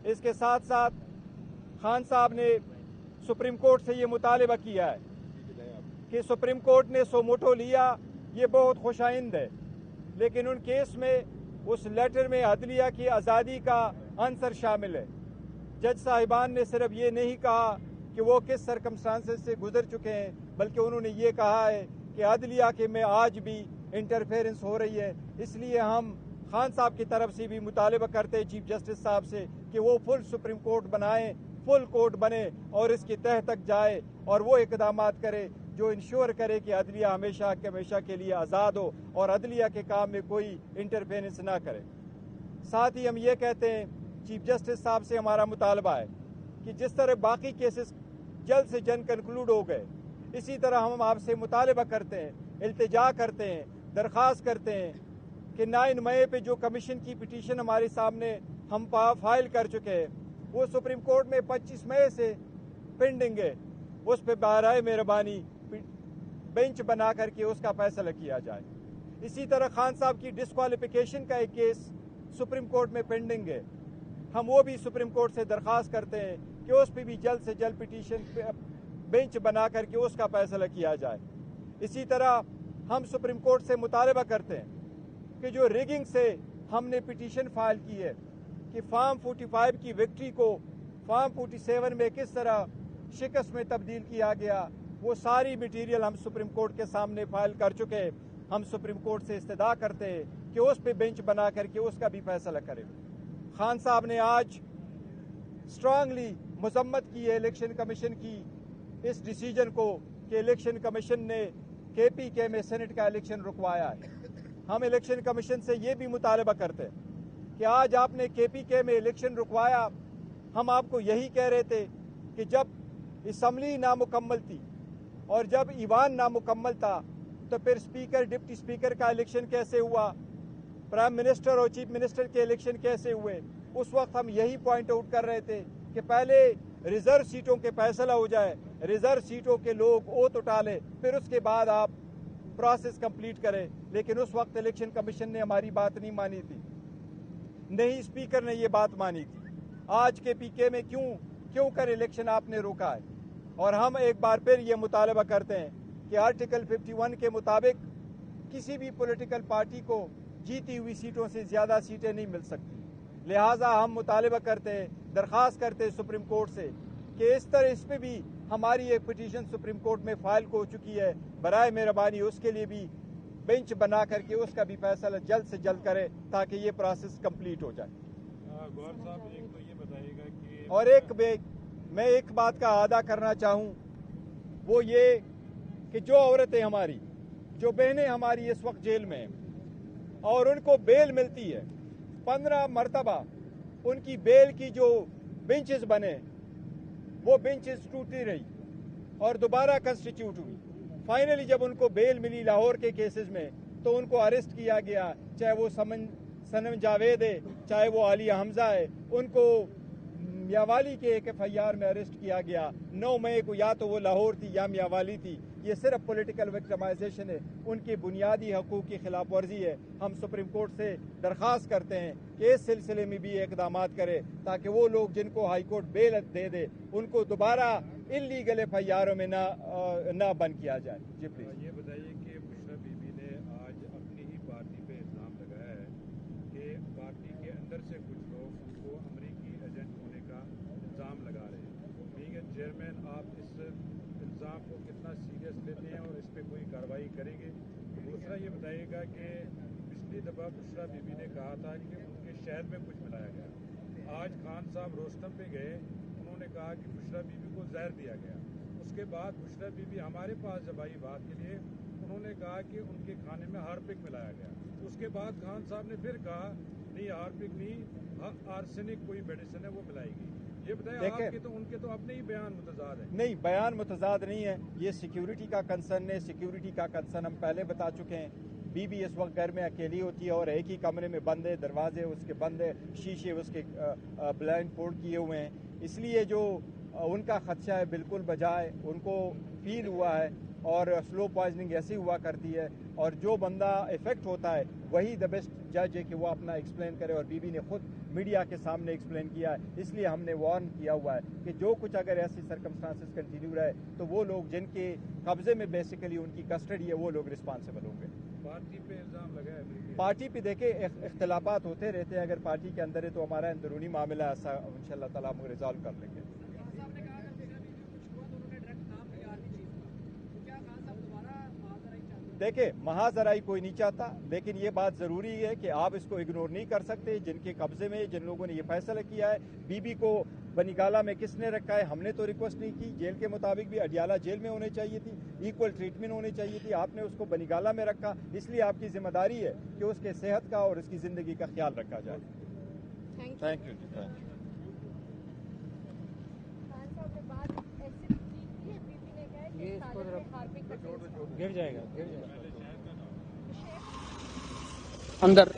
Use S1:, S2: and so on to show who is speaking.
S1: इसके साथ साथ खान साहब ने सुप्रीम कोर्ट से ये मुतालबा किया है कि सुप्रीम कोर्ट ने सोमोटो लिया, ये बहुत खुशाइंद है, लेकिन उन केस में उस लेटर में अदलिया की आज़ादी का आंसर शामिल है। जज साहिबान ने सिर्फ ये नहीं कहा कि वो किस सरकमस्टांसेस से गुजर चुके हैं, बल्कि उन्होंने ये कहा है कि अदलिया के में आज भी इंटरफेरेंस हो रही है। इसलिए हम खान साहब की तरफ से भी मुतालबा करते हैं चीफ जस्टिस साहब से कि वो फुल सुप्रीम कोर्ट बनाएं, फुल कोर्ट बने और इसकी तह तक जाए और वो इकदामात करे जो इंश्योर करे कि अदलिया हमेशा के लिए आज़ाद हो और अदलिया के काम में कोई इंटरफेरेंस ना करे। साथ ही हम ये कहते हैं चीफ जस्टिस साहब से हमारा मुतालबा है कि जिस तरह बाकी केसेस जल्द से जल्द कंक्लूड हो गए, इसी तरह हम आपसे मुतालबा करते हैं, इल्तिजा करते हैं, दरख्वास्त करते हैं कि 9 मई पे जो कमीशन की पिटीशन हमारे सामने हम फाइल कर चुके हैं, वो सुप्रीम कोर्ट में 25 मई से पेंडिंग है। उस पर बराए मेहरबानी बेंच बना करके उसका फैसला किया जाए। इसी तरह खान साहब की डिस्क्वालिफिकेशन का एक केस सुप्रीम कोर्ट में पेंडिंग है। हम वो भी सुप्रीम कोर्ट से दरख्वास्त करते हैं कि उस पर भी जल्द से जल्द पिटीशन बेंच बना करके उसका फैसला किया जाए। इसी तरह हम सुप्रीम कोर्ट से मुतालबा करते हैं कि जो रिगिंग से हमने पिटीशन फाइल की है कि फार्म 45 की विक्ट्री को फार्म 47 में किस तरह शिकस्त में तब्दील किया गया, वो सारी मटीरियल हम सुप्रीम कोर्ट के सामने फाइल कर चुके हैं। हम सुप्रीम कोर्ट से इस्तदा करते हैं कि उस पे बेंच बना करके उसका भी फैसला करें। खान साहब ने आज स्ट्रांगली मजम्मत की है इलेक्शन कमीशन की इस डिसीजन को कि इलेक्शन कमीशन ने KPK में सेनेट का इलेक्शन रुकवाया है। हम इलेक्शन कमीशन से ये भी मुतालबा करते हैं कि आज आपने KPK में इलेक्शन रुकवाया। हम आपको यही कह रहे थे कि जब असम्बली नामुकम्मल थी और जब ईवान नामुकम्मल था तो फिर स्पीकर डिप्टी स्पीकर का इलेक्शन कैसे हुआ, प्राइम मिनिस्टर और चीफ मिनिस्टर के इलेक्शन कैसे हुए। उस वक्त हम यही पॉइंट आउट कर रहे थे कि पहले रिजर्व सीटों के फैसला हो जाए, रिजर्व सीटों के लोग ओथ उठा लें, फिर उसके बाद आप प्रोसेस कंप्लीट करें। लेकिन उस वक्त इलेक्शन कमीशन ने हमारी बात नहीं मानी थी, नहीं स्पीकर ने ये बात मानी थी। आज KPK में क्यों कर इलेक्शन आपने रोका है। और हम एक बार फिर ये मुतालबा करते हैं कि आर्टिकल 51 के मुताबिक किसी भी पॉलिटिकल पार्टी को जीती हुई सीटों से ज़्यादा सीटें नहीं मिल सकती। लिहाजा हम मुतालबा करते हैं, दरख्वास्त करते हैं सुप्रीम कोर्ट से कि इस तरह इस पर भी हमारी एक पिटीशन सुप्रीम कोर्ट में फाइल हो चुकी है, बराए मेहरबानी उसके लिए भी बेंच बना करके उसका भी फैसला जल्द से जल्द करे ताकि ये प्रोसेस कंप्लीट हो जाए।
S2: गौहर साहब, एक तो ये बताइएगा कि
S1: और मैं एक बात का अदा करना चाहूँ, वो ये कि जो औरतें हमारी, जो बहनें हमारी इस वक्त जेल में हैं और उनको बेल मिलती है, 15 मरतबा उनकी बेल की जो बेंचेस बने वो बेंचेस टूटी रही और दोबारा कंस्टिट्यूट हुई। फाइनली जब उनको बेल मिली लाहौर के केसेस में तो उनको अरेस्ट किया गया, चाहे वो सनम जावेद है, चाहे वो आलिया हमजा है, उनको मियावाली के एक FIR में अरेस्ट किया गया 9 मई को। या तो वो लाहौर थी या मियावाली थी। ये सिर्फ पॉलिटिकल विक्टिमाइजेशन है, उनकी बुनियादी हकूक़ की खिलाफ वर्जी है। हम सुप्रीम कोर्ट से दरख्वास्त करते हैं कि इस सिलसिले में भी इक़दामात करे ताकि वो लोग जिनको हाई कोर्ट बेल दे दे उनको दोबारा इल्लीगल FIR में ना बंद किया जाए। जी प्लीज।
S2: ये बताइए कि बुशरा बीबी ने आज अपनी ही पार्टी पे इल्ज़ाम लगाया है कि पार्टी के अंदर से कुछ लोग उनको अमरीकी एजेंट होने का इल्ज़ाम लगा रहे हैं। बीइंग चेयरमैन, आप इस इल्ज़ाम को कितना सीरियस लेते हैं और इस पर कोई कार्रवाई करेंगे? दूसरा ये बताइएगा कि पिछली दफ़ा बुशरा बीबी ने कहा था कि उनके शहद में कुछ मिलाया गया। आज खान साहब रोस्टम पे गए, उन्होंने कहा कि बुशरा बीबी को जहर दिया गया। उसके बाद बुशरा बीबी हमारे पास जब आई बात के लिए, उन्होंने कहा कि उनके खाने में हार्पिक मिलाया गया। उसके बाद खान साहब ने फिर कहा नहीं, हार्पिक नहीं, आर्सेनिक कोई मेडिसिन है वो मिलाई गई। ये बताया आपके तो उनके तो अपने ही बयान मुतजाद है।
S1: नहीं, बयान मुतजाद नहीं है, ये सिक्योरिटी का कंसर्न है। सिक्योरिटी का कंसर्न हम पहले बता चुके हैं। बीबी इस वक्त घर में अकेली होती है और एक ही कमरे में बंद है, दरवाजे उसके बंद है, शीशे उसके ब्लाइंड फोल्ड किए हुए हैं। इसलिए जो उनका खदशा है बिल्कुल बजाय, उनको फील हुआ है और स्लो पॉइजनिंग ऐसी हुआ करती है और जो बंदा इफेक्ट होता है वही द बेस्ट जज है कि वो अपना एक्सप्लेन करे। और बीबी ने खुद मीडिया के सामने एक्सप्लेन किया है। इसलिए हमने वार्न किया हुआ है कि जो कुछ अगर ऐसी सर्कमस्टांसेस कंटिन्यू रहे तो वो लोग जिनके कब्जे में बेसिकली उनकी कस्टडी है वो लोग रिस्पॉन्सिबल होंगे।
S2: पार्टी पे इल्जाम लगा है अमरीकी
S1: पार्टी पे देखे इख्तलाफात होते रहते हैं, अगर पार्टी के अंदर है तो हमारा अंदरूनी मामला ऐसा इंशाल्लाह ताला हम रिजॉल्व कर लेंगे। देखिए महाजराई कोई नहीं चाहता, लेकिन ये बात ज़रूरी है कि आप इसको इग्नोर नहीं कर सकते। जिनके कब्जे में जिन लोगों ने ये फैसला किया है, बीबी को बनीगाला में किसने रखा है, हमने तो रिक्वेस्ट नहीं की। जेल के मुताबिक भी अडियाला जेल में होनी चाहिए थी, इक्वल ट्रीटमेंट होनी चाहिए थी, आपने उसको बनीगाला में रखा। इसलिए आपकी जिम्मेदारी है कि उसके सेहत का और उसकी ज़िंदगी का ख्याल रखा जाए। Thank you.
S3: अंदर